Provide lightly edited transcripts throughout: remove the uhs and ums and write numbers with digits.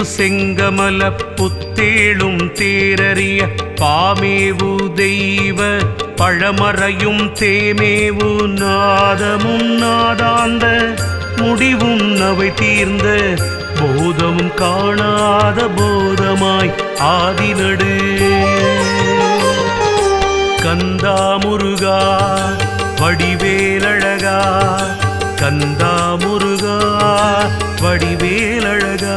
செங்கமல புத்தேளும் தேரறிய பாமேவு தெய்வ பழமறையும் தேமேவு நாதமும் நாதாந்த முடிவும் அவை தீர்ந்த போதமும் காணாத போதமாய் ஆதிநடு கந்தா முருகா வடிவேலழகா கந்தா முருகா வடிவேலழகா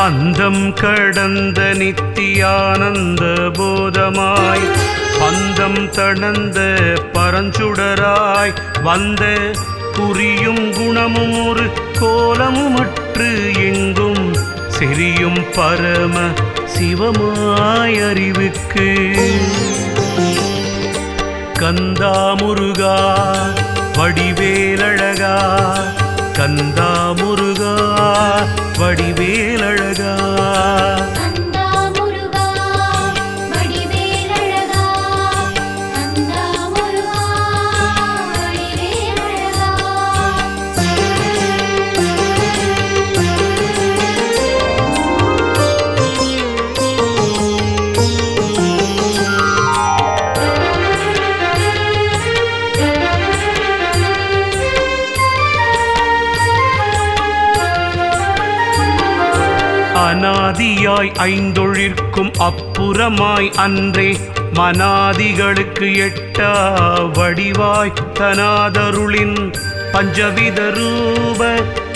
அந்தம் கடந்த நித்தியானந்த போதமாய் பந்தம் தணந்த பரஞ்சுடராய் வந்த புரியும் குணமும் ஒரு கோலமுமற்று எங்கும் செரியும் பரம சிவமாய் அறிவுக்கு கந்தா முருகா வடிவேலழகா கந்தா முருகா வடிவேலழகா அநாதியாய் ஐந்தொழிற்கும் அப்புறமாய் அன்றே மனாதிகளுக்கு எட்டா வடிவாய் தனாதருளின் பஞ்சவித ரூப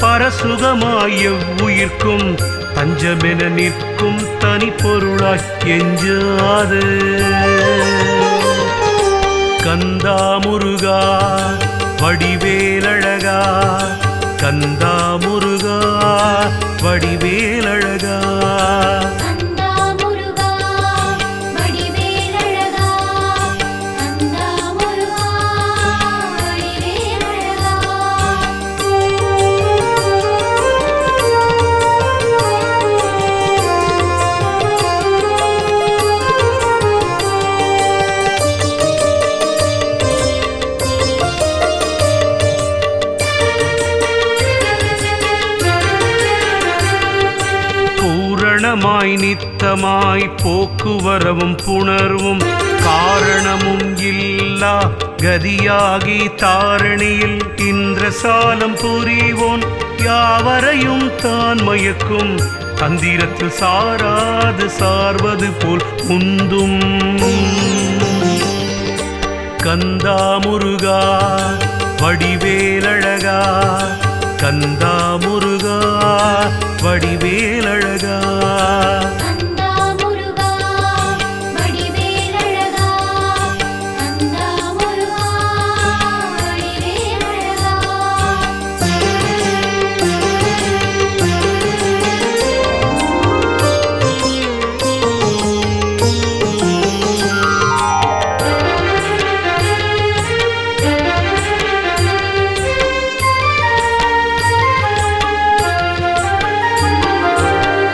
பரசுகமாய் எவ்வுயிர்க்கும் தஞ்சமென நிற்கும் தனி பொருளாய் எஞ்சாது கந்தா முருகா வடிவேலழகா கந்தா முருகா வடிவேலழகா பூரணமாய் நித்தமாய் போக்குவரவும் புணர்வும் காரணமும் இல்லா கதியாகி தாரணியில் இந்திரசாலம் புரிவோன் யாவரையும் தான் மயக்கும் தந்திரத்தில் சாராது சார்வது போல் முந்தும் கந்தா முருகா வடிவேலழகா கந்தா முருகா வடிவேலழகா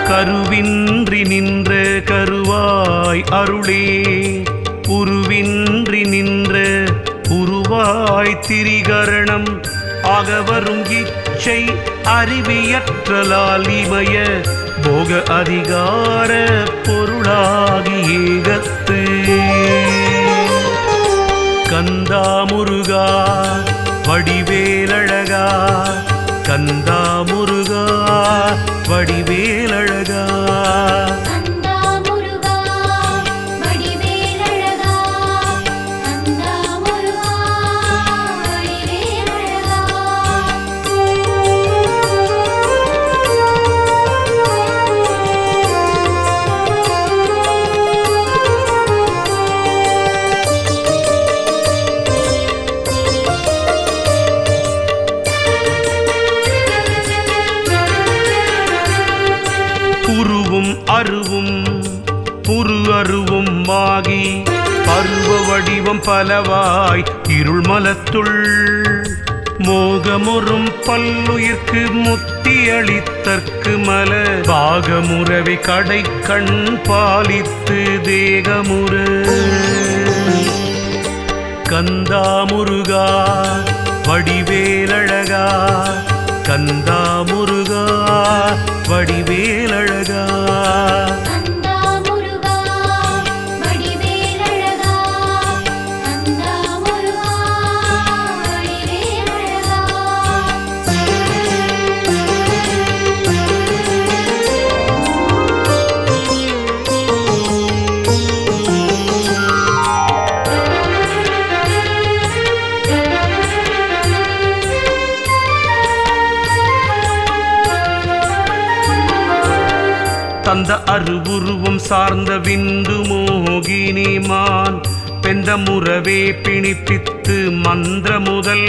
கருவின்றி நின்ற கருவாய் அருளே உருவின்றி நின்ற உருவாய் திரிகரணம் ஆகவரும் இச்சை அறிவியற்றலால் இமய போக அதிகார பொருளாகி ஏகத்து கந்தா முருகா வடிவேலழகா கந்தா முருகா வடிவேலழகா அருவும் புரு அருவும் ஆகி பருவ வடிவம் பலவாய் இருள் மலத்துள் மோகமுறும் பல்லுயிர்க்கு முத்தி அளித்தற்கு மல பாகமுறவை கடை கண் பாலித்து தேகமுற கந்தா முருகா வடிவேலழகா கந்தா முருகா வடிவேலழகா தந்த அருவுருவம் சார்ந்த விந்து மோகினிமான் பெந்த முறவே பிணிப்பித்து மந்திர முதல்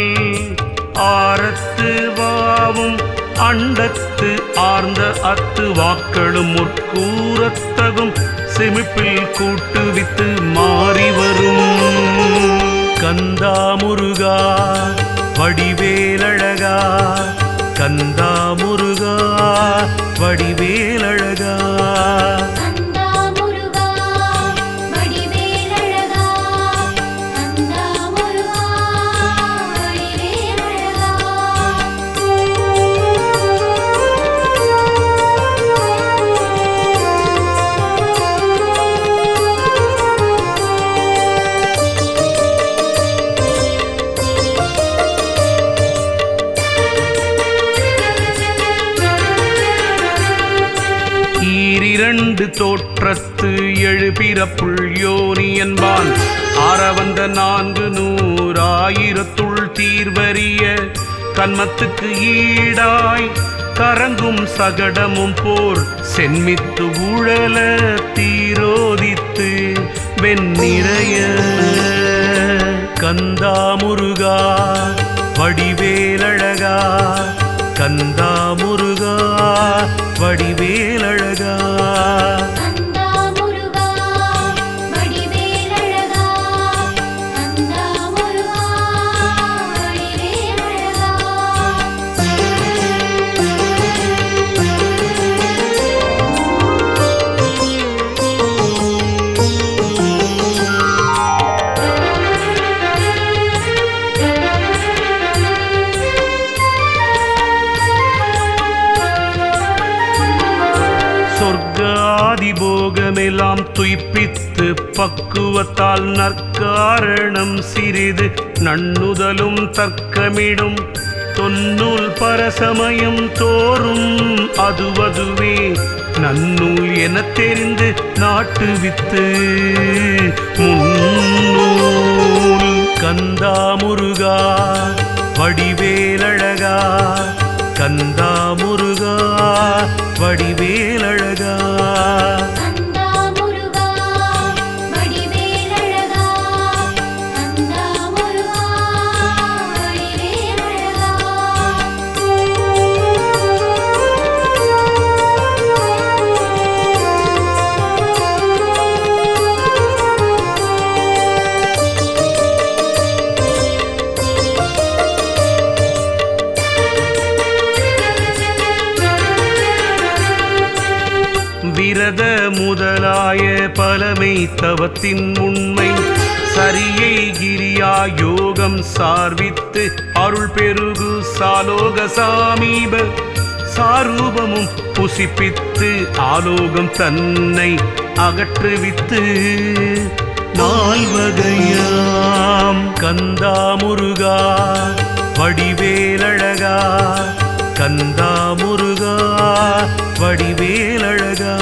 ஆரத்து வாவும் அண்டத்து ஆர்ந்த அத்து வாக்களும் முற்கூறத்தகும் செமிப்பில் கூட்டுவித்து மாறி வரும் கந்தா முருகா வடிவேலழகா கந்தா முருகா வடிவேலழகா ஈரிரண்டு தோற்றத்து எழுபிறப்புள் யோனி என்பான் ஆரவந்த 400,000 தீர்வரிய கன்மத்துக்கு ஈடாய் கரங்கும் சகடமும் போர் சென்மித்து ஊழல தீரோதித்து வெண்ணிறைய கந்தா முருகா வடிவேலழகா கந்தா முருகா வடிவேலழகா சொர்க்காதிபோகமெல்லாம் துய்ப்பித்து பக்குவத்தால் நற்காரணம் சிறிது நன்னுதலும் தர்க்கமிடும் தொன்னூல் பரசமயம் தோறும் அதுவதுவே நன்னூல் எனத் தெரிந்து நாட்டுவித்து முன்னூல் கந்தா முருகா வடிவேலழகா கந்தா முருகா வடிவேலழகா விரத முதலாய பலமை தவத்தின் உண்மை சரியை கிரியா யோகம் சார்வித்து அருள் பெருகு சாலோக சாமீப சாரூபமும் புசிப்பித்து ஆலோகம் தன்னை அகற்றுவித்து நால்வகையாம் கந்தா முருகா வடிவேலழகா கந்தா முருகா வடிவேலழகா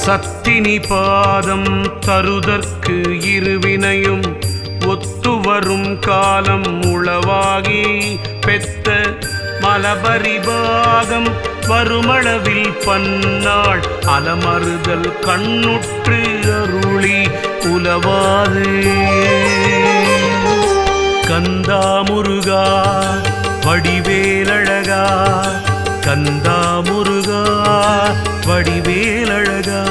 சத்தினி பாதம் தருதற்கு இருவினையும் ஒத்துவரும் காலம் உளவாகி பெத்த மலபரிபாகம் வருமளவில் பன்னாள் அலமறுதல் கண்ணுற்று அருளி உலவாது. கந்தா முருகா வடிவேலழகா, கந்தா முருகா வடிவேலழகா.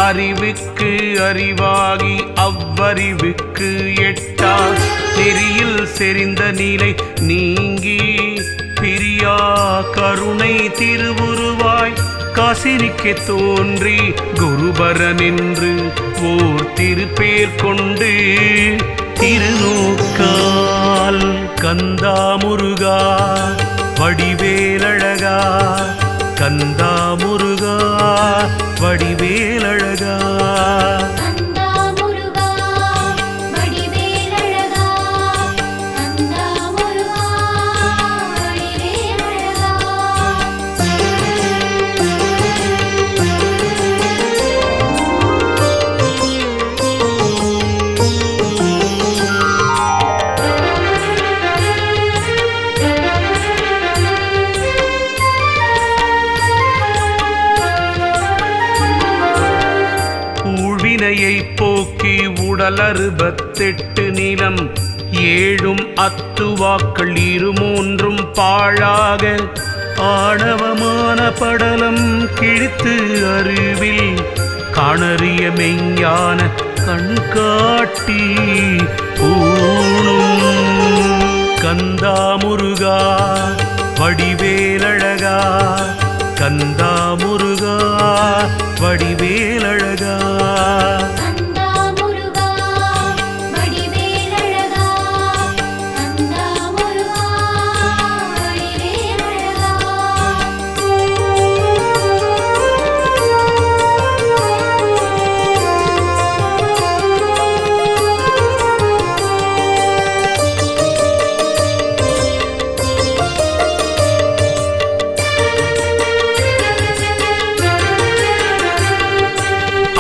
அறிவுக்கு அறிவாகி அவ்வறிவுக்கு எட்டா நெறியில் செறிந்த நிலை நீங்கி பிரியா கருணை திருவுருவாய் காசினிக்கு தோன்றி குருபரன் என்று ஓர் திருப்பேர் கொண்டு திருநோக்கால். கந்தா முருகா வடிவேலழகா, கந்தா முருகா வடிவேலழகா. வினையை போக்கி உடலறுபத்தெட்டு நிலம் ஏழும் அத்துவாக்கள் இருமூன்றும் பாழாக ஆணவமான படலம் கிழித்து அறிவில் காணறிய மெய்ஞான கண்காட்டி பூணும். கந்தா முருகா வடிவேலழகா, கந்தா முருகா வடிவேலழகா.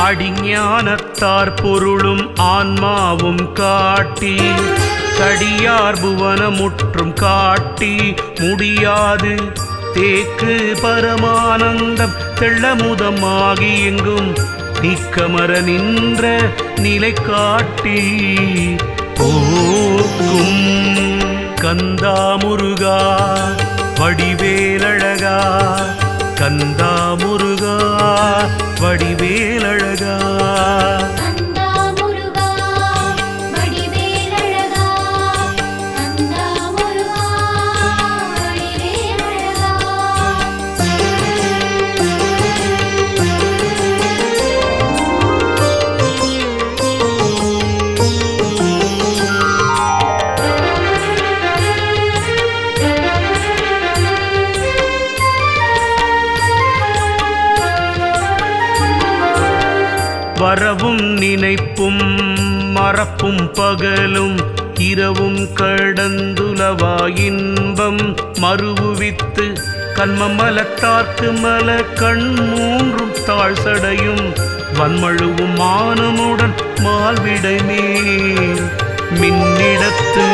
அடிஞானத்தார் பொருளும் ஆன்மாவும் காட்டி கடியார் புவனமுற்றும் காட்டி முடியாது தேக்கு பரமானந்தம் தெள்ளமுதமாகி எங்கும் நீக்கமர நின்ற நிலை காட்டி போக்கும். கந்தா முருகா வடிவேலழகா, கந்தா முருகா வடிவேலழகா. வரவும் நினைப்பும் மறப்பும் பகலும் இரவும் கடந்துலவா இன்பம் மறுவுவித்து கண்மமலத்தார்க்கு மல கண் மூன்றும் தாழ்சடையும் வன்மழுவும் மானமுடன் மால்விடை மேல் மின்னிடத்து.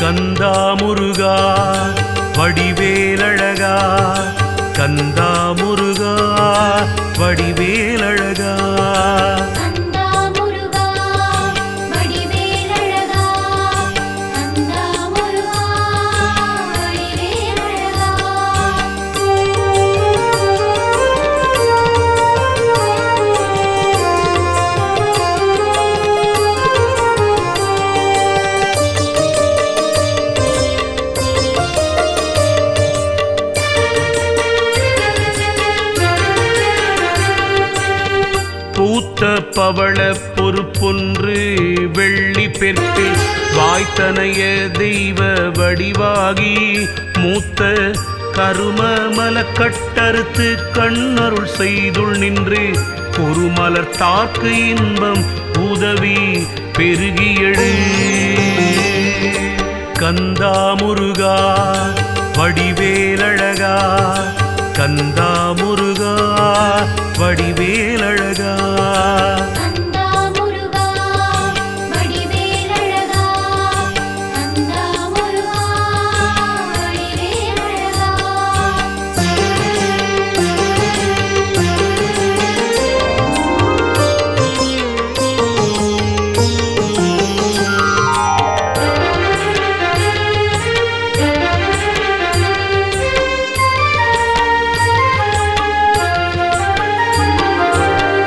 கந்தா முருகா வடிவேலழகா, கந்தா முருகா வடிவேலழகா. பவள பொறுப்பொன்று வெள்ளி பெற்பில் வாய்த்தனைய தெய்வ வடிவாகி மூத்த கரும மலக்கட்டறுத்து கண்ணருள் செய்துள் நின்று ஒரு மலர் தாக்கு இன்பம் உதவி பெருகியழு கந்தா முருகா வடிவேலழகா கந்தா முருகா வடிவேலழகா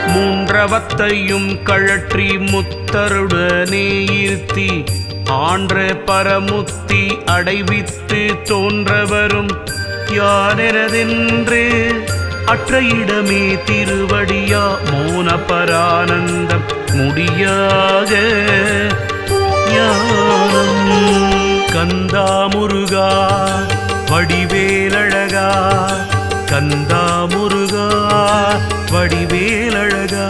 மூன்றவத்தையும் கழற்றி முத்தருடனே இருத்தி ஆன்ற பரமுத்தி அடைவித்து தோன்றவரும் யாரெனதென்று அற்ற இடமே திருவடியா மோன பரானந்தம் முடியாக ஞானம் கந்தா முருகா வடிவேலழகா கந்தா முருகா வடிவேலழகா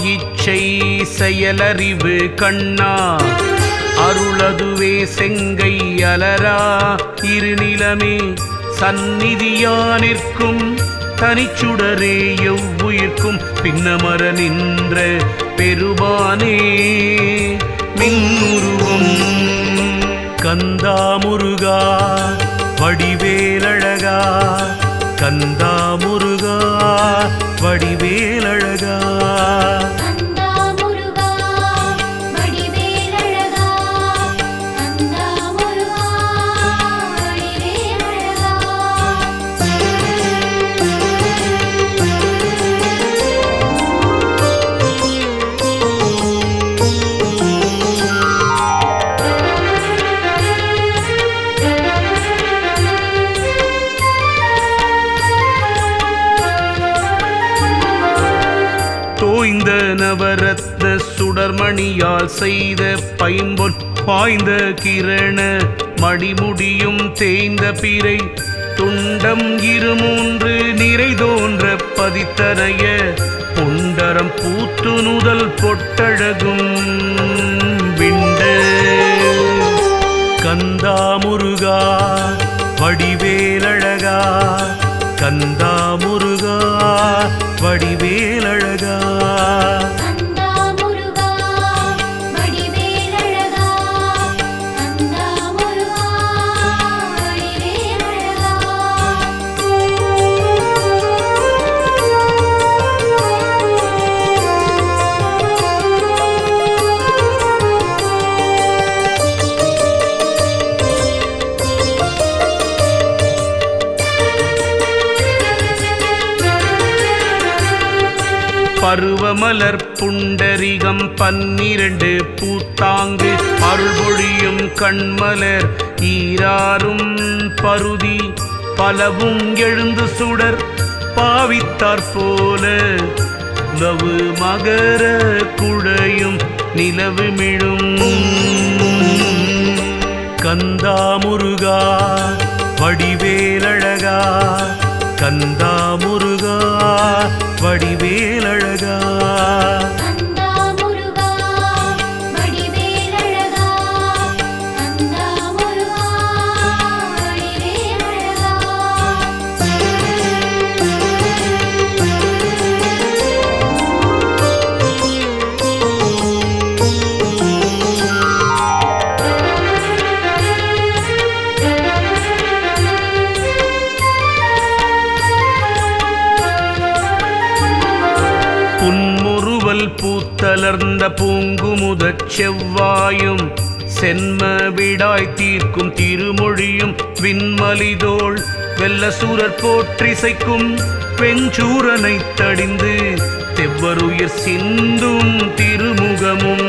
இச்சை செயலறிவு கண்ணா அருளதுவே செங்கை அலரா இருநிலமே சந்நிதியா நிற்கும் தனிச்சுடரே எவ்வுயிர்க்கும் பின்னமர நின்ற பெருமானே மின்னுருவம் கந்தா முருகா வடிவேலழகா கந்தா முருகா வடிவேலழகா தோய்ந்த நவரத்ன சுடர்மணியால் செய்த பைம்பொன் பாய்ந்த கிரண மடிமுடியும் தேய்ந்த பிறை துண்டம் இருமூன்று நிறை தோன்ற பதித்தனைய பொண்டரம் பூத்து நுதல் பொட்டழகும் விண்ட கந்தா முருகா வடிவேலழகா கந்தா முருகா வடிவேலழகா பருவமலர் புண்டரிகம் 12 பூத்தாங்கு அருள்பொழியும் கண்மலர் ஈராறும் பருதி பலவும் எழுந்து சுடர் பாவித்தாற் போல உலவு மகர குழையும் நிலவு மிழும் கந்தா முருகா வடிவேலழகா கந்தா முருகா வடிவேலழகா கோயில் பூத்தலர்ந்த பூங்குமுதச் செவ்வாயும் சென்ம விடாய் தீர்க்கும் திருமொழியும் விண்மலிதோள் வெல்லசூரர் போற்றிசைக்கும் வெஞ்சூரனைத் தடிந்து தெவ்வருயிர் சிந்தும் திருமுகமும்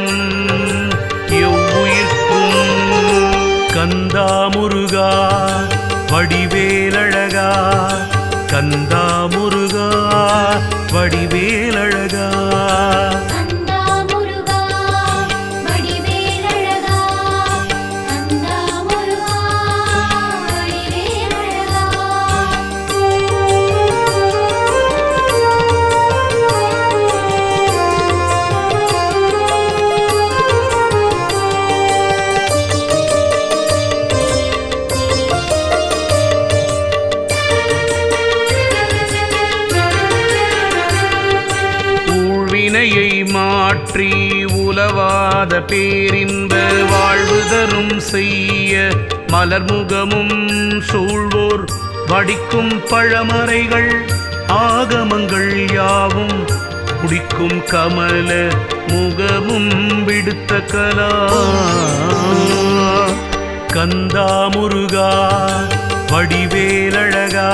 எவ்வுயிர்க்கும் கந்தா முருகா வடிவேலழகா கந்தா முருகா வடிவேலழகா வினையை மாற்றி உலவாத பேரின்ப வாழ்வு தரும் செய்ய மலர்முகமும் சூழ்வோர் வடிக்கும் பழமறைகள் ஆகமங்கள் யாவும் குடிக்கும் கமல முகமும் விடுத்த கலா கந்தா முருகா வடிவேலழகா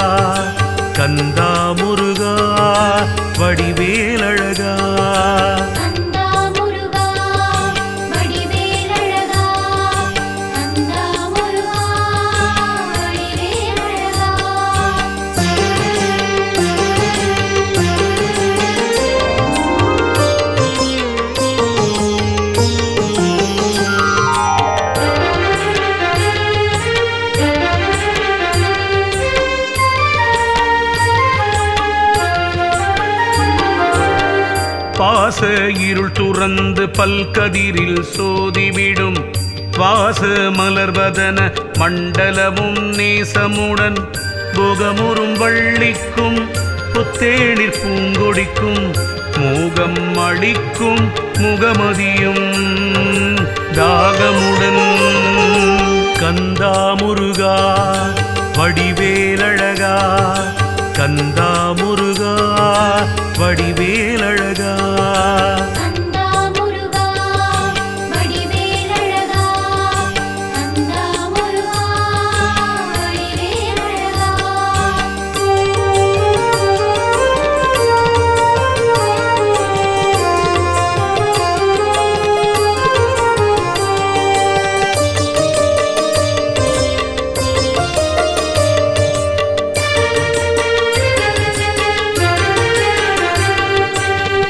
கந்தா முருகா வடிவேலழகா பாச இருள் துறந்து பல்கதிரில் சோதிவிடும் வாச மலர்வதன மண்டலமும் நேசமுடன் போகமுறும் வள்ளிக்கும் புத்தேளிர் பூங்கொடிக்கும் மோகம் அளிக்கும் முகமதியும் தாகமுடன் கந்தா முருகா வடிவேலழகா கந்தா முருகா வடிவேலழகா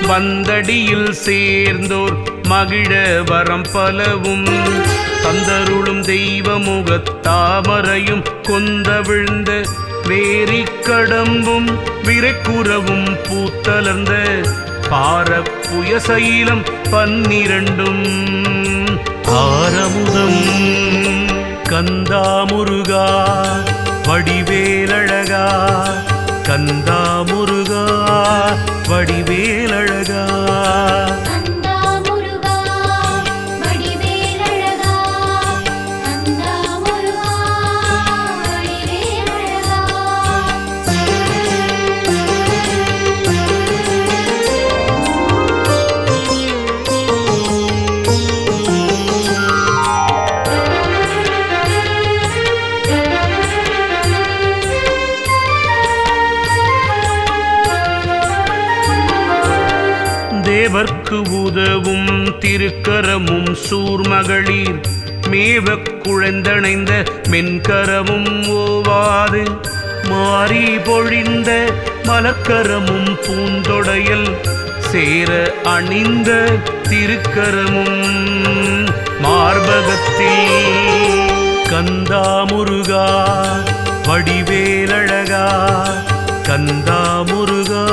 வந்தடியில் சேர்ந்தோர் மகிழ வரம் பலவும் தந்தருளும் தெய்வமுகத்தாமரையும் கொந்த விழுந்த வேரிக்கடம்பும் விரைக்குறவும் பூத்தலர்ந்த பாரப்புயசைலம் 12 ஆரமுதம் கந்தா முருகா வடிவேலழகா கந்தா முருகா வடிவேலழகா தேவர்க்கு உதவும் திருக்கரமும் சூர்மகளிர் மேவக் குழந்தணைந்த மென்கரமும் ஓவாது மாறி பொழிந்த மலர்க்கரமும் பூந்தொடையல் சேர அணிந்த திருக்கரமும் மார்பகத்தில் கந்தா முருகா வடிவேலழகா கந்தா முருகா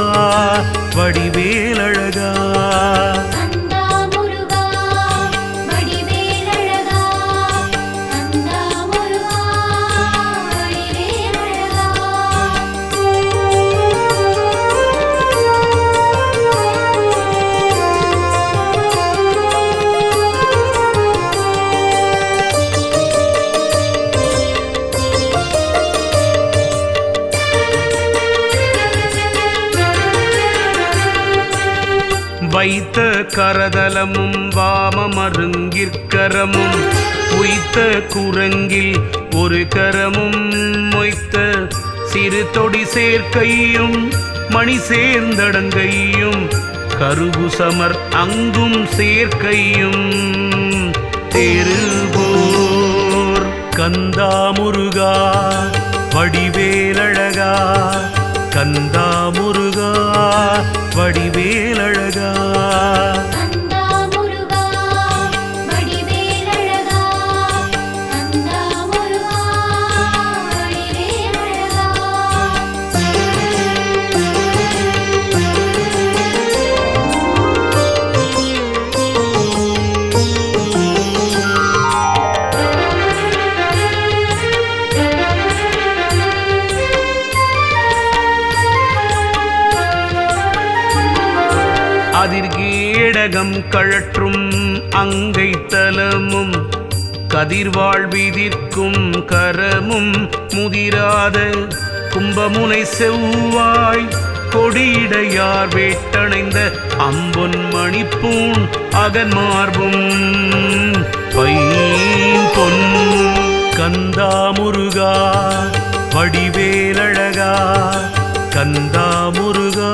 வடிவேலழகா வைத்த கரதலமும் வாமமருங்கிற்கரமும் உய்த்த குரங்கில் ஒரு கரமும் மொய்த்த சிறு தொடி சேர்க்கையும் மணி சேர்ந்தடங்கையும் கருபுசமர் அங்கும் சேர்க்கையும் தேருபோர் கந்தா முருகா வடிவேலழகா கந்தா முருகா வடிவேலழகா அதிர்கேடகம் கழற்றும் அங்கை தலமும் கதிர்வாழ் விதிர்க்கும் கரமும் முதிராத கும்பமுனை செவ்வாய் கொடியிடையார் வேட்டணைந்த அம்பொன் மணிப்பூண் அகன்மார்பும் பைம்பொன் கந்தா முருகா வடிவேலழகா கந்தா முருகா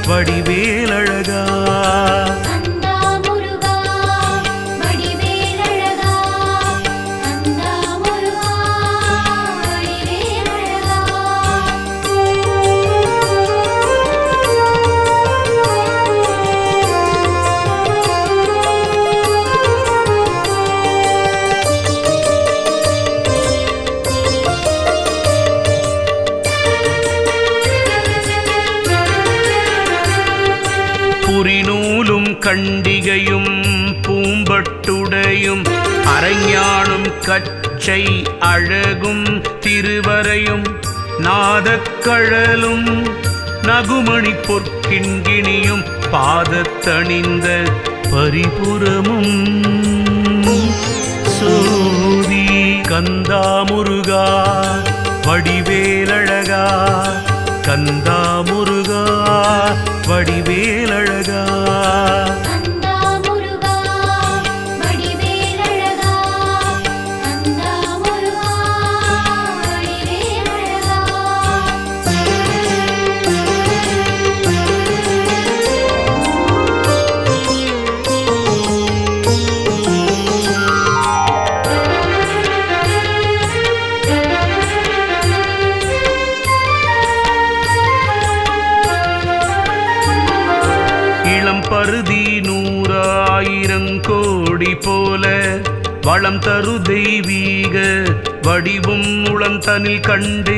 வடிவேலழகா புரிநூலும் கண்டிகையும் பூம்பட்டுடையும் அரைஞானும் கச்சை அழகும் திருவரையும் நாதக்கழலும் நகுமணி பொற்கிண்கிணியும் பாதத்தணிந்த பரிபுரமும் சோதி கந்தா முருகா வடிவேலழகா கந்தா முருகா வடிவேலழகா பருதி 100,000 கோடி போல வளம் தரு தெய்வீக வடிவும் உளந்தனில் கண்டு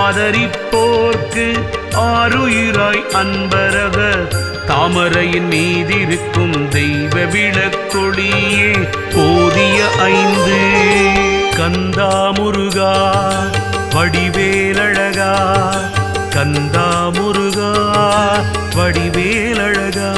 ஆதரிப்போர்க்கு ஆருயிராய் அன்பரக தாமரையின் மீதிருக்கும் தெய்வ விளக்கொளியே போதிய 5 கந்தா முருகா வடிவேலழகா கந்தா முருகா வடிவேலழகா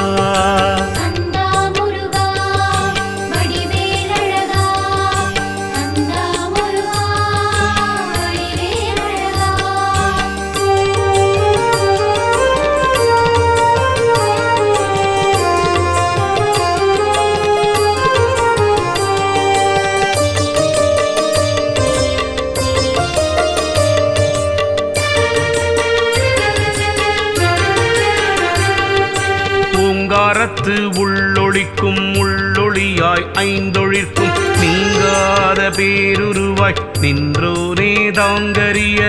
ஓங்காரத்து உள்ளொளிக்கும் உள்ளொளியாய் 5 நீங்காத பேருருவாய் நின்றோரே தாங்கரிய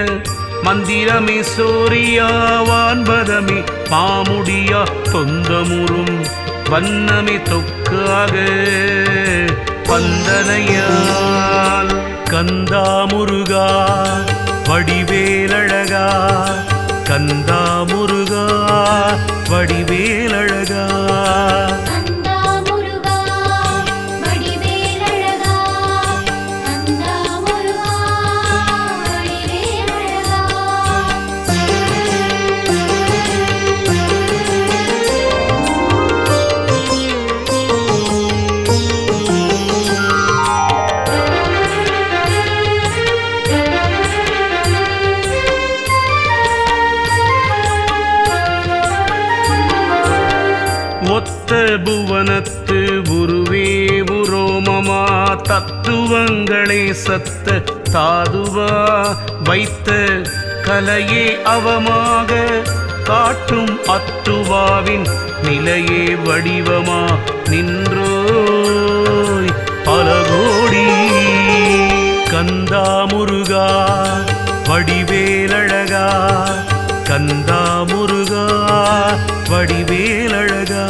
மந்திரமே சோரியா வான்பதமே பாமுடியா தொந்தமுறும் வண்ணமே தொக்காக பந்தனையால் கந்தா முருகா வடிவேலழகா கந்தா முருகா வடிவேலழகா மொத்த புவனத்து உருவே உரோமமா தத்துவங்களே சத்த தாதுவா வைத்த கலையே அவமாக காட்டும் அத்துவாவின் நிலையே வடிவமா நின்றோய் பல கோடி கந்தா முருகா வடிவேலழகா கந்தா முருகா வடிவேலழகா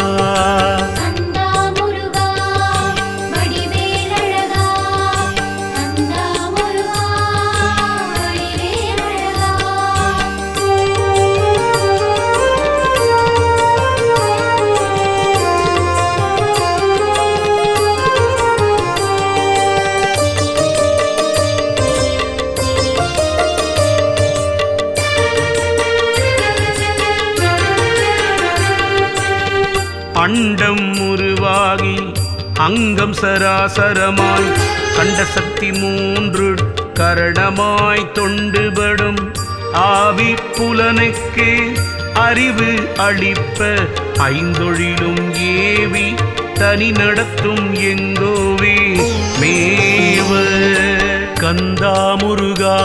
அண்டம் உருவாகி அங்கம் சராசரமாய் கண்ட சக்தி மூன்று கரணமாய் தொண்டுபடும் ஆவி புலனுக்கு அறிவு அளிப்ப ஐந்தொழிலும் ஏவி தனி நடத்தும் எங்கோவே மேவ கந்தா முருகா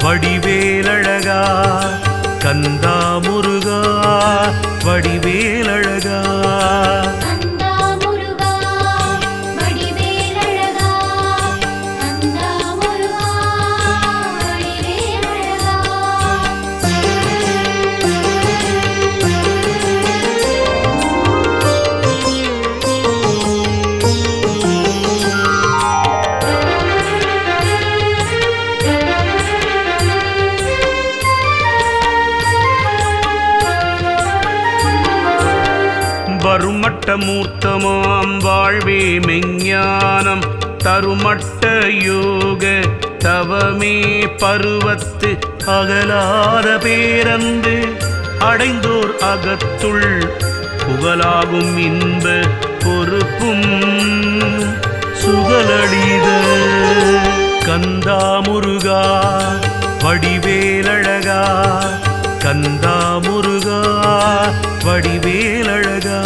வடிவேலழகா கந்தா முருகா வடிவேலழகா வருமட்ட மூர்த்தமாம் வாழ்வே மெஞ்ஞானம் தருமட்ட யோக தவமே பருவத்து அகலாத பேரந்து அடைந்தோர் அகத்துள் புகழாகும் இன்ப பொறுப்பும் சுகலடித கந்தா முருகா வடிவேலழகா கந்தா முருகா வடிவேலழகா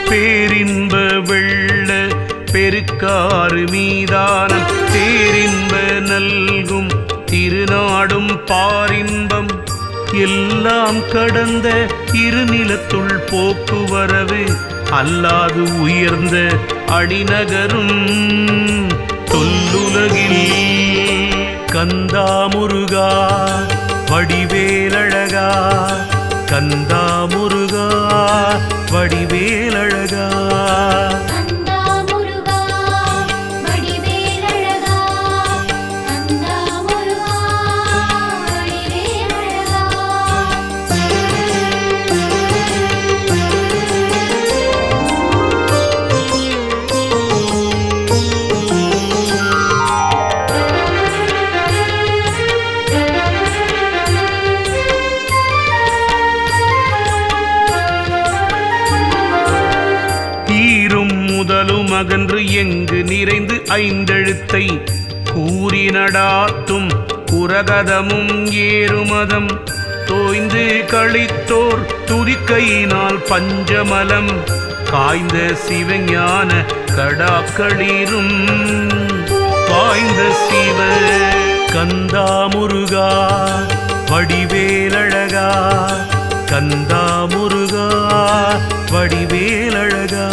பேரின்ப வெள்ள பெருக்காறு மீதானம் தேரின்ப நல்கும் திருநாடும் பாரின்பம் எல்லாம் கடந்த இருநிலத்துள் போக்குவரவு அல்லாது உயர்ந்த அடிநகரும் தொல்லுலகில் கந்தா முருகா வடிவேலழகா கந்தா முருகா வடிவேலழகா முதலும் அகன்று எங்கு நிறைந்து ஐந்தெழுத்தை கூறி நடாத்தும் குரகதமும் ஏறுமதம் தோய்ந்து கழித்தோர் துதிக்கையினால் பஞ்சமலம் காய்ந்த சிவஞான கடாக்களிரும் பாய்ந்த சிவ கந்தா முருகா வடிவேலழகா கந்தா முருகா வடிவேலழகா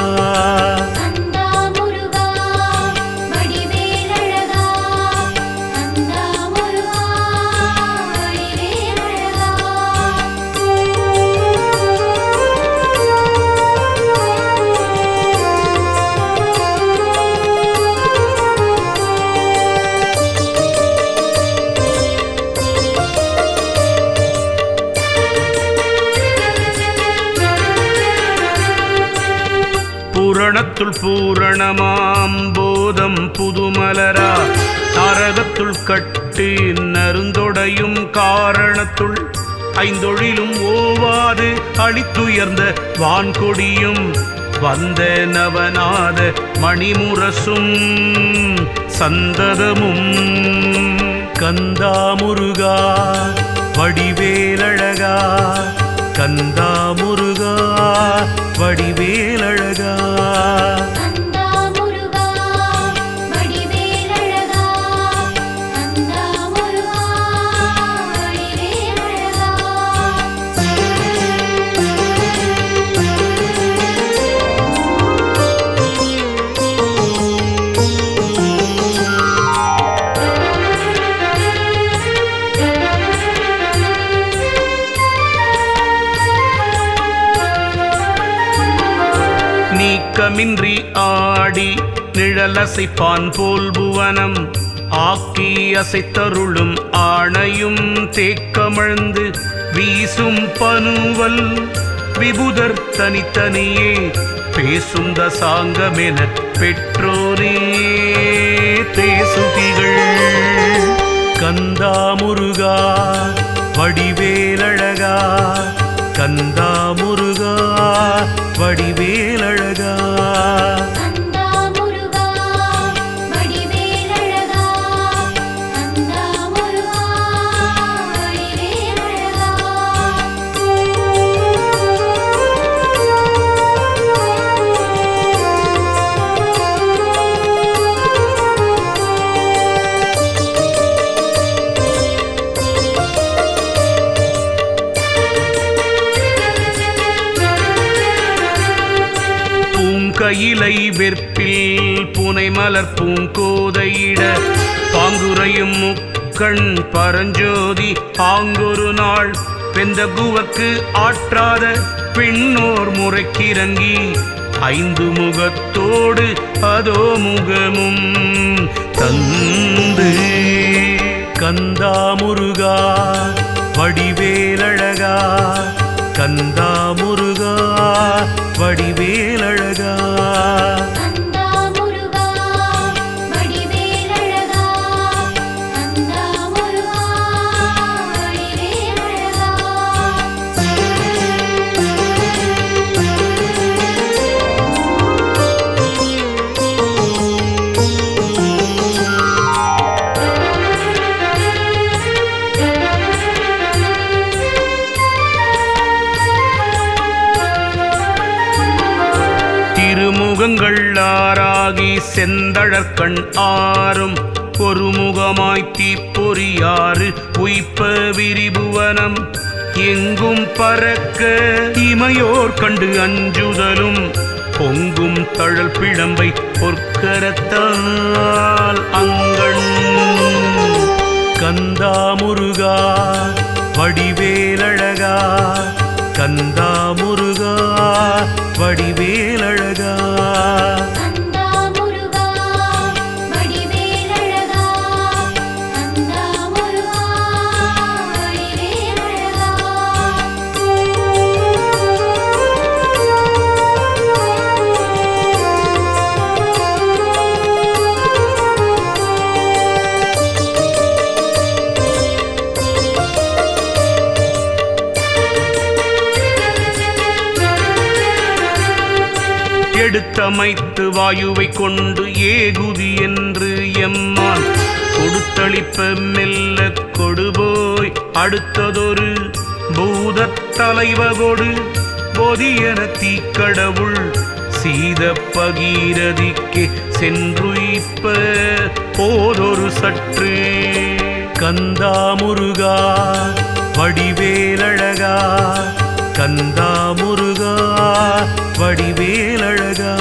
பூரணத்துள் பூரணமாம் போதம் புதுமலரா நரகத்துள் கட்டு நருந்தொடையும் காரணத்துள் ஐந்தொழிலும் ஓவாது அழித்துயர்ந்த வான்கொடியும் வந்த நவநாத மணிமுரசும் சந்ததமும் கந்தா முருகா வடிவேலழகா கந்தா முருகா வடிவேலழகா நீக்கமின்றி ஆடி நிழலசைப்பான் போல் புவனம் ஆக்கி அசைத்தருளும் ஆணையும் தேக்கமழ்ந்து வீசும் பனுவல் விபுதர் தனித்தனியே பேசும் தசாங்கமென பெற்றோரே தேசுதிகள் கந்தா முருகா வடிவேலழகா கந்தா முருகா வடிவேலழகா கையிலை வெற்பில் புனை மலர் பூங்கோதையிட பாங்குரையும் முக்கண் பரஞ்சோதி ஆங்கொரு நாள் வெந்த குவக்கு ஆற்றாத பெண்ணோர் முறைக்கிறங்கி ஐந்து முகத்தோடு அதோ முகமும் தந்து கந்தா முருகா வடிவேலழகா கந்தா முருகா வடிவேலழகா திருமுகங்கள் ஆறாகி செந்தழற்கண் ஆறும் ஒரு முகமாய் தீப்பொறியாறு உய்ப்ப விரிபுவனம் எங்கும் பறக்க இமையோர் கண்டு அஞ்சுதலும் பொங்கும் தழல் பிழம்பை பொற்கரத்தால் அங்கண் கந்தா முருகா வடிவேலழகா கந்தா முருகா வடிவேலழகா எடுத்தமைத்து வாயுவை கொண்டு ஏகுதி என்று எம்மான் கொடுத்தளிப்ப மெல்ல கொடுபோய் அடுத்ததொரு பூதத் தலைவகொடு பொதியன தீக்கடவுள் சீத பகீரதிக்கு சென்றுயிப்ப போதொரு சற்று கந்தா முருகா வடிவேலழகா கந்தா முருகா வடிவேலழகா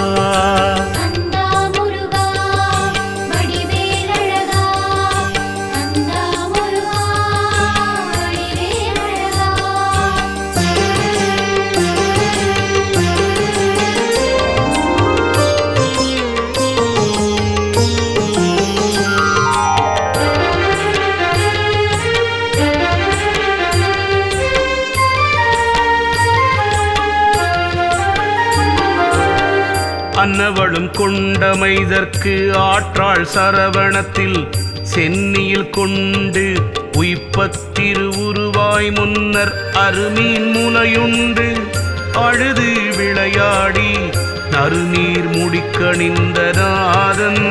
அன்னவளும் கொண்டமைதற்கு ஆற்றாள் சரவணத்தில் சென்னியில் கொண்டு உய்பத்திரு உருவாய் முன்னர் அருமீன் முலையுண்டு அழுது விளையாடி நறுநீர் முடிக்கணிந்த நாதன்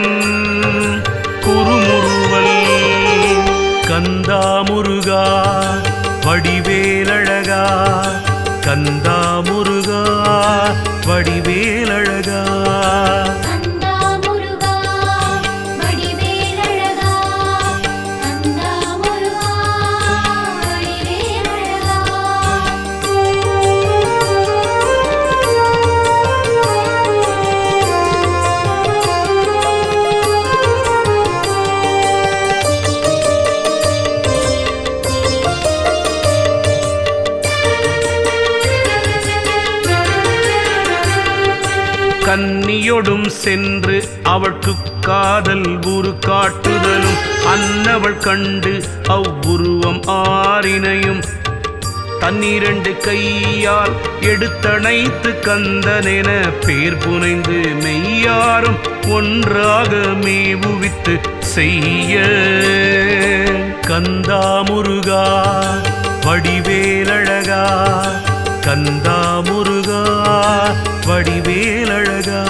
குறுமுறுவல் கந்தா முருகா வடிவேலழகா கந்தா முருகா வடிவேலழகா கன்னியொடும் சென்று அவൾക്ക് காதல் உரு காட்டுதலும் அன்னவள் கண்டு அவ்வுருவம் ஆறினையும் தன்னிரண்டு கையால் எடுத்தணைத்து கந்தனென பேர் புனைந்து மெய்யாரும் ஒன்றாக மேவுவித்து செய்ய கந்தா முருகா வடிவேலழகா கந்தா முருகா வடிவேலழகா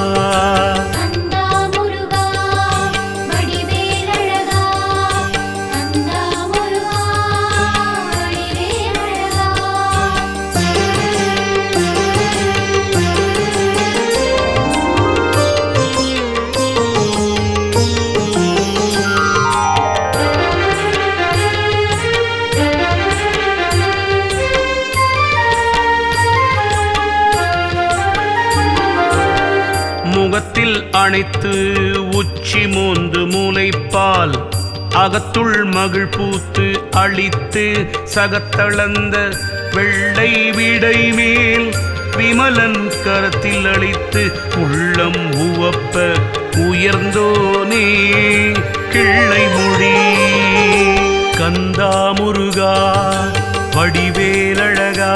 முகத்தில் அணைத்து உச்சி மோந்து மூளைப்பால் அகத்துள் மகிழ் பூத்து அழித்து சகத்தளந்த வெள்ளை விடை மேல் விமலன் கரத்தில் அளித்து உள்ளம் உவப்ப உயர்ந்தோனே கிள்ளை மொழி கந்தா முருகா வடிவேலழகா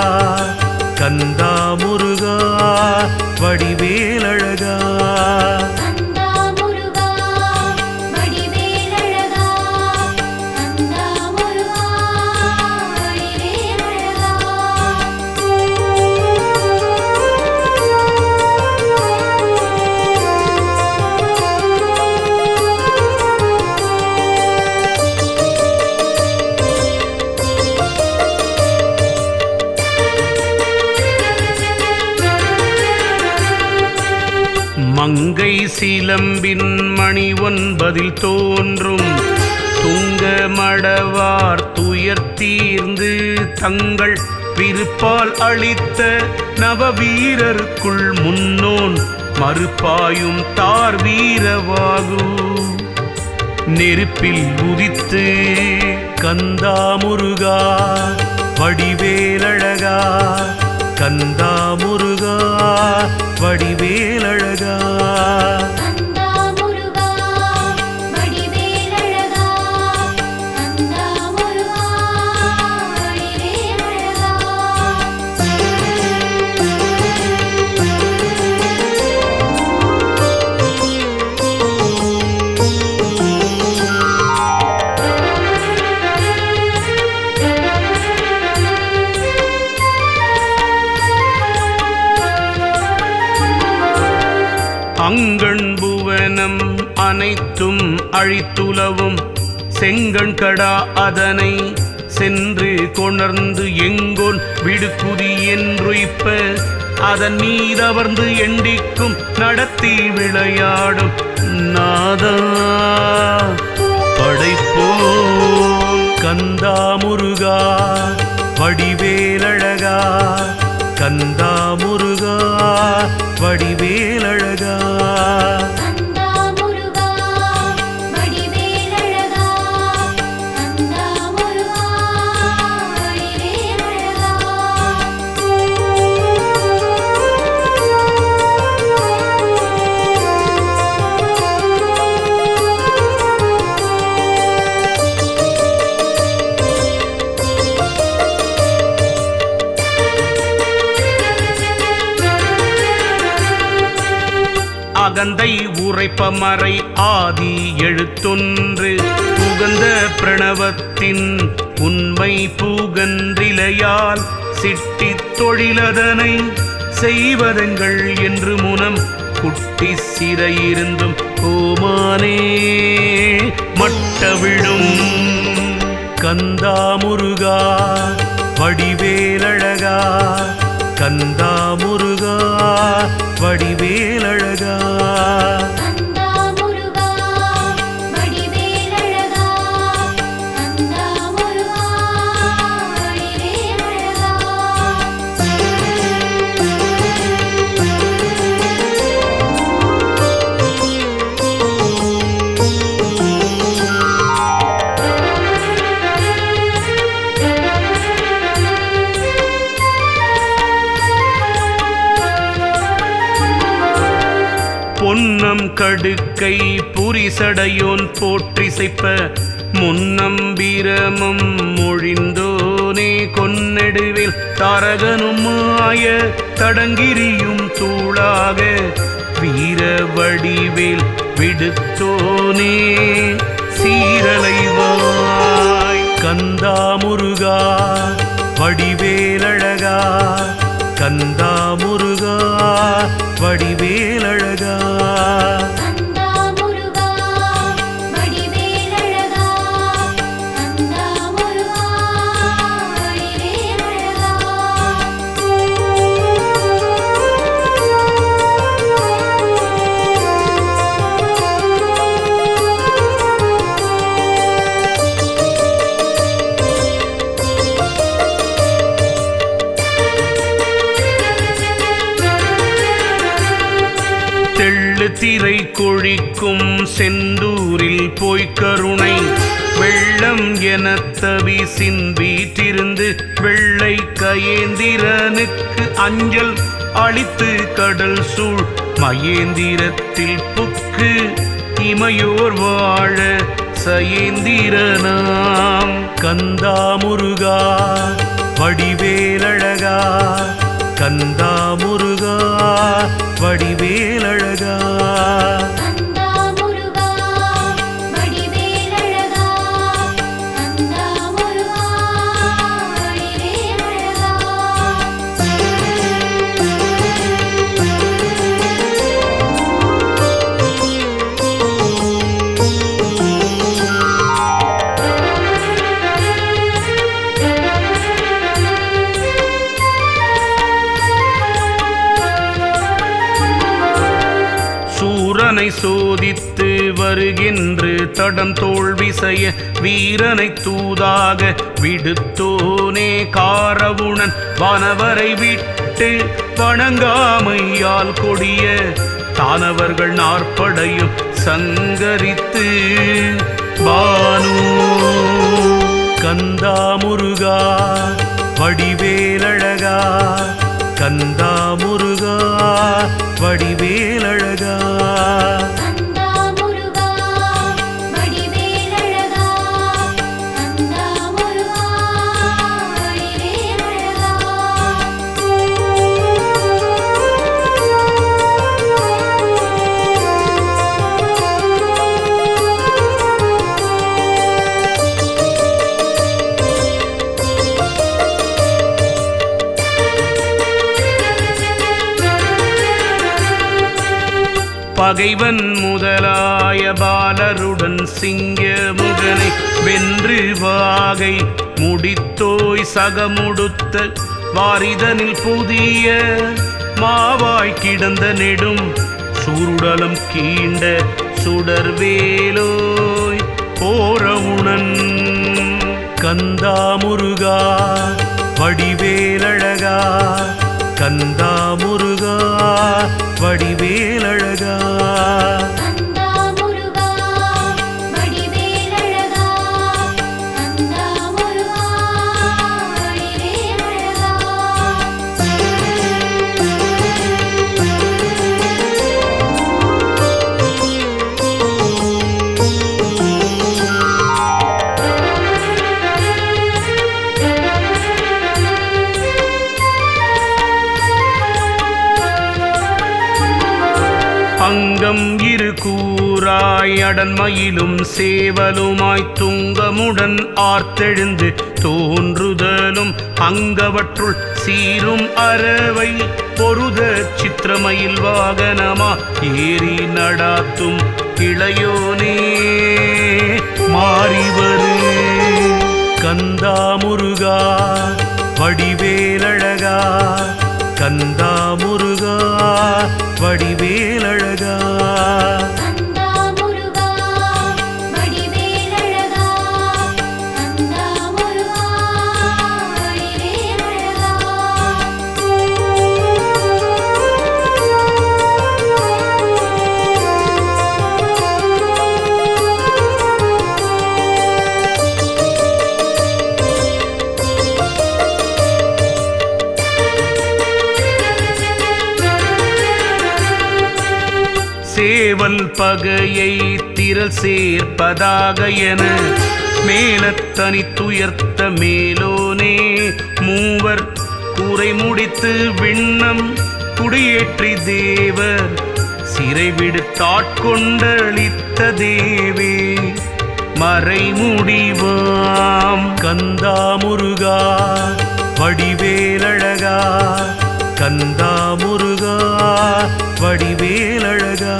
கந்தா முருகா வடிவேலழகா மங்கை சிலம்பின் மணி ஒன்பதில் தோன்றும் துங்க மடவார் துயர் தீர்ந்து தங்கள் விருப்பால் அளித்த நவவீரருக்குள் முன்னோன் மறுப்பாயும் தார் வீரவாகு நெருப்பில் உதித்து கந்தா முருகா வடிவேலழகா கந்தா முருகா வடிவேலழகா அங்கண் புவனம் அனைத்தும் அழித்துலவும் செங்கண் கடா அதனை சென்று கொணர்ந்து எங்கோன் விடுக்குதி என்றுய்ப்ப அதன் மீதவர்ந்து எண்டிக்கும் நடத்தி விளையாடும் நாதா படைப்போ கந்தா முருகா வடிவேலழகா கந்தா முருகா வடிவேலழகா அகந்தை உரைப்பமறை ஆதி எழுத்தொன்று புகந்த பிரணவத்தின் உண்மை புகன்றிலையால் சிட்டித் தொழிலதனை செய்வதங்கள் என்று முனம் குட்டி சிறையிருந்தும் கோமானே மட்டவிடும் கந்தா முருகா வடிவேலழகா கந்தா முருகா வடிவேலழகா பொன்னம் கடுக்கை புரிசடையோன் போற்றிசைப்ப முன்னம்பிரமம் மொழிந்தோனே கொன்னெடுவில் தாரகனுமாய தடங்கிரியும் தூளாக வீர வடிவேல் விடுத்தோனே சீரலைவாய் கந்தா முருகா வடிவேலழகா கந்தா முருகா வடிவேலழகா திரை கொழிக்கும் செந்தூரில் போய்க் கருணை வெள்ளம் எனத்தவி சின்பீற்றிருந்து வெள்ளை கயேந்திரனுக்கு அஞ்சல் அளித்து கடல் சூழ் மயேந்திரத்தில் புக்கு இமையோர் வாழ சயேந்திரனாம் கந்தா முருகா வடிவேலழகா கந்தா முருகா வடிவேலழகா சூரனை சோதித்து வருகின்று தடம் தோல்விசைய வீரனை தூதாக விடுத்தோனே காரவுணன் வானவரை விட்டு வணங்காமையால் கொடிய தானவர்கள் நாற்படையும் சங்கரித்து பானு கந்தா முருகா வடிவேலழகா கந்தா முருகா வடிவேலழகா பகைவன் முதலாய பாலருடன் சிங்க முகனை வென்று வாகை முடித்தோய் சகமுடுத்த வாரிதனில் புதிய மாவாய் கிடந்த நெடும் சூருடலம் கீண்ட சுடர்வேலோய் போரவுணன் கந்தா முருகா வடிவேலழகா கந்தா முருகா வடிவேலழகா அங்கம் இரு கூறாய் அடன்மயிலும் சேவலுமாய் துங்கமுடன் ஆர்த்தெழுந்து தோன்றுதலும் அங்கவற்றுள் சீரும் அரவை பொருத சித்திரமயில் வாகனமா ஏறி நடாத்தும் இளையோனே மாறிவரு கந்தா முருகா வடிவேலழகா கந்தா முருகா வடிவேலழகா சேவல் பகையை திரள் சேர்ப்பதாக என மேலத்தனி துயர்த்த மேலோனே மூவர் கூரை முடித்து விண்ணம் குடியேற்றி தேவர் சிறை விடுத்தாட்கொண்டளித்த தேவே மறைமுடிவாம் கந்தா முருகா வடிவேலழகா கந்தா முருகா வடிவேலழகா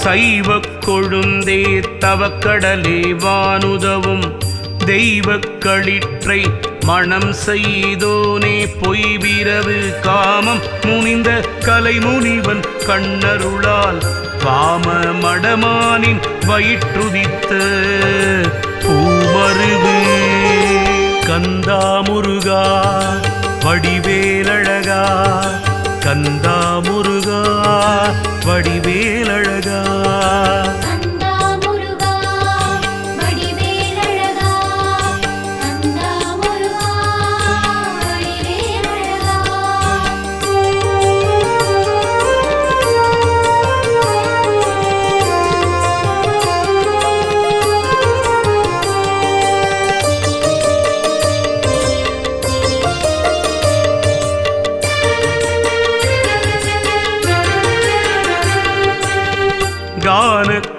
சைவ கொழுந்தே தவக்கடலே வானுதவும் தெய்வக் களிற்றை மணம் செய்தோனே பொய்விரவு காமம் முனிந்த கலைமுனிவன் கண்ணருளால் வாம மடமானின் வயிற்றுதித்த பூமருவு கந்தா முருகா வடிவேலழகா கந்தா முருகா வடிவேலழகா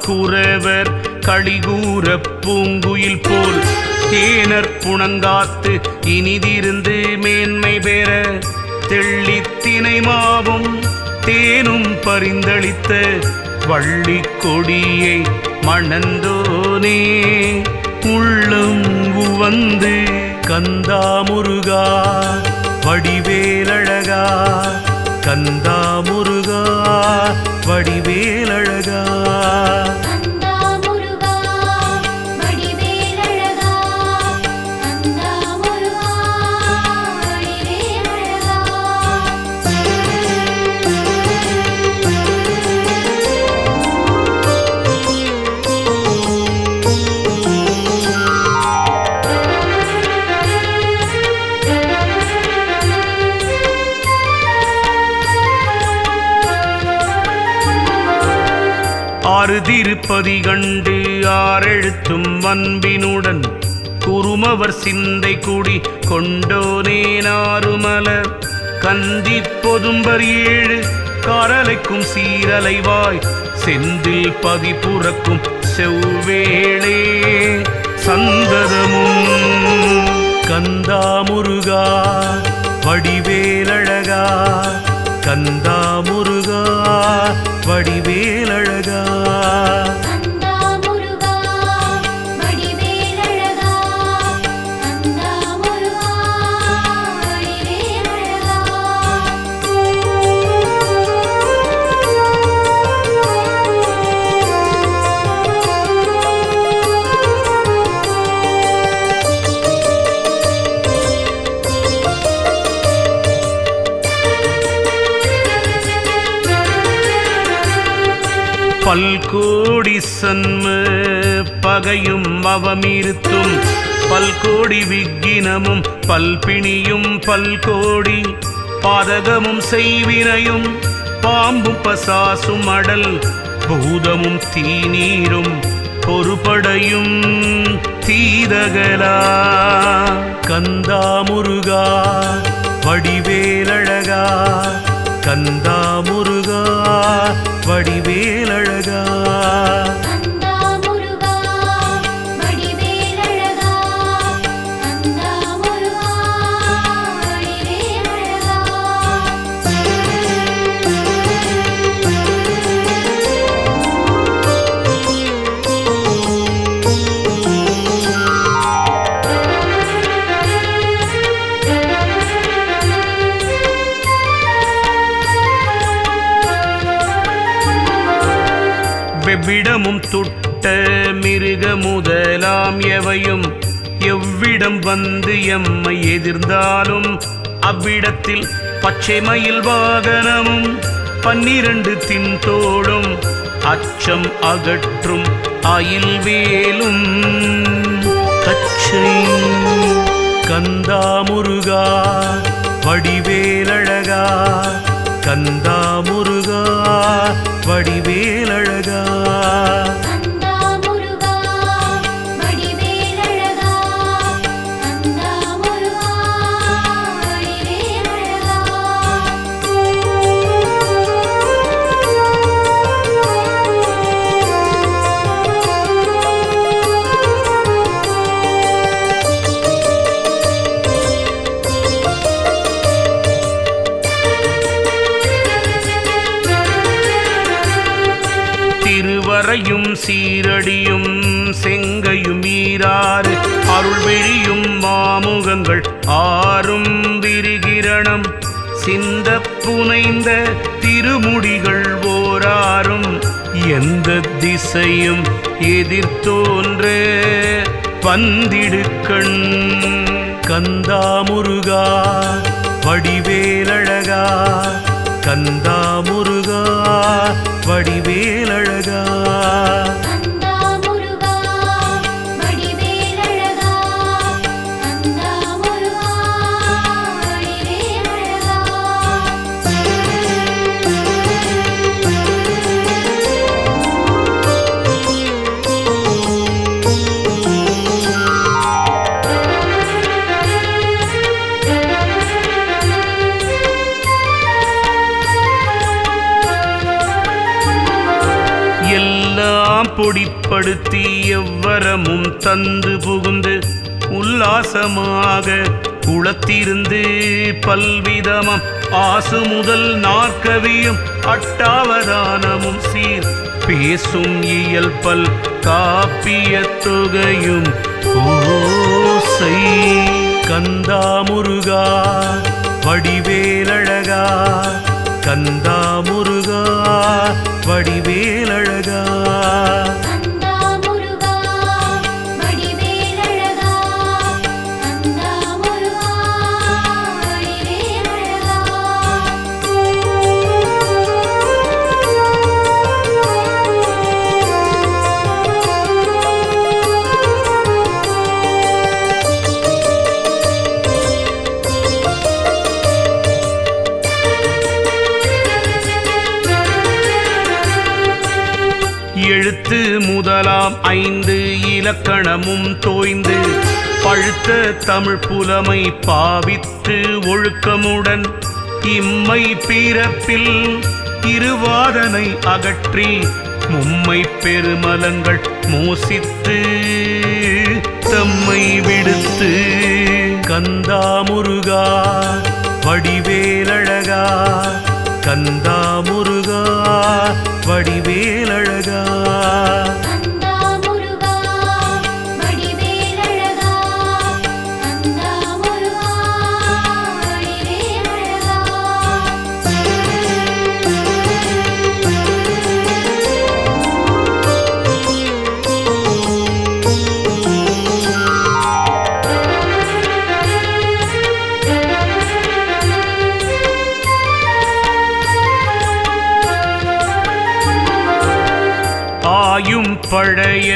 குறவர் களிகூற பூங்குயில் போல் தேனர் புணங்காத்து இனிதிருந்து மேன்மை பெற தெள்ளித்தினை மாவும் தேனும் பரிந்தளித்த வள்ளி கொடியை மணந்தோனே உள்ளம் உவந்து கந்தா முருகா வடிவேலழகா கந்தா முருகா வடிவேலழகா ஆறு திருப்பதி கண்டு ஆறெழுத்தும் வன்பினுடன் குருமவர் சிந்தை கூடி கொண்டோனே நாருமலர் கந்தி பொதும்பர் ஏழு காரலைக்கும் சீரலைவாய் செந்தில் பதி புறக்கும் செவ்வேளே சந்ததமும் கந்தா முருகா வடிவேலழகா கந்தா முருகா வடிவேலழகா பல்கோடி சன்ம பகையும் அவமீர்த்தும் பல்கோடி விக்கினமும் பல்பிணியும் பல்கோடி பாதகமும் செய்வினையும் பாம்பும் பசாசும் அடல் பூதமும் தீநீரும் பொறுபடையும் தீதகலா கந்தா முருகா வடிவேலழகா கந்தா முருகா வடிவேலழகா வெவ்விடமும் துட்ட மிருக முதலாம் எவையும் எவ்விடம் வந்து எம்மை எதிர்ந்தாலும் அவ்விடத்தில் பச்சை மயில் வாகனமும் 12 தின்தோடும் அச்சம் அகற்றும் அயில் வேலும் கச்சை கந்தா முருகா வடிவேலழகா கந்தா முருகா வடிவேலழகா திருவரையும் சீரடியும் செங்கையும் ஈராறு அருள்வெளியும் மாமுகங்கள் ஆறும் விரிகிரணம் சிந்த புனைந்த திருமுடிகள் ஓராறும் எந்த திசையும் எதிர்த்தோன்ற வந்திடுக்கண் கந்தா முருகா வடிவேலழகா கந்தா முருகா வடிவேலழகா பொடிப்படுத்தி எவ்வரமும் தந்து புகுந்து உல்லாசமாக குளத்திருந்து பல்விதமம் ஆசு முதல் நாற்கவியும் அட்டாவதானமும் சீர் பேசும் இயல்பல் காப்பிய தொகையும் ஓசை கந்தா முருகா வடிவேலழகா கந்தா முருகா வடிவேலழகா எழுத்து முதலாம் 5 இலக்கணமும் தோய்ந்து பழுத்த தமிழ் புலமை பாவித்து ஒழுக்கமுடன் இம்மை பிறப்பில் இருவாதனை அகற்றி மும்மை பெருமலங்கள் மோசித்து தம்மை விடுத்து கந்தா முருகா வடிவேலழகா கந்தா முருகா வடிவேலழகா ஆயும் பழைய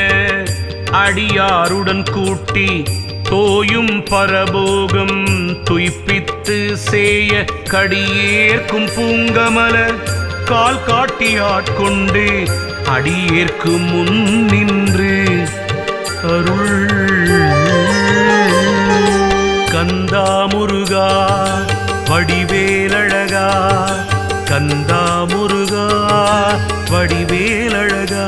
அடியாருடன் கூட்டி தோயும் பரபோகம் துய்ப்பித்து சேய கடியேற்கும் பூங்கமல கால் காட்டி ஆட்கொண்டு அடியேற்கு முன் நின்று அருள். கந்தா முருகா வடிவேலழகா, கந்தா முருகா வடிவேலழகா.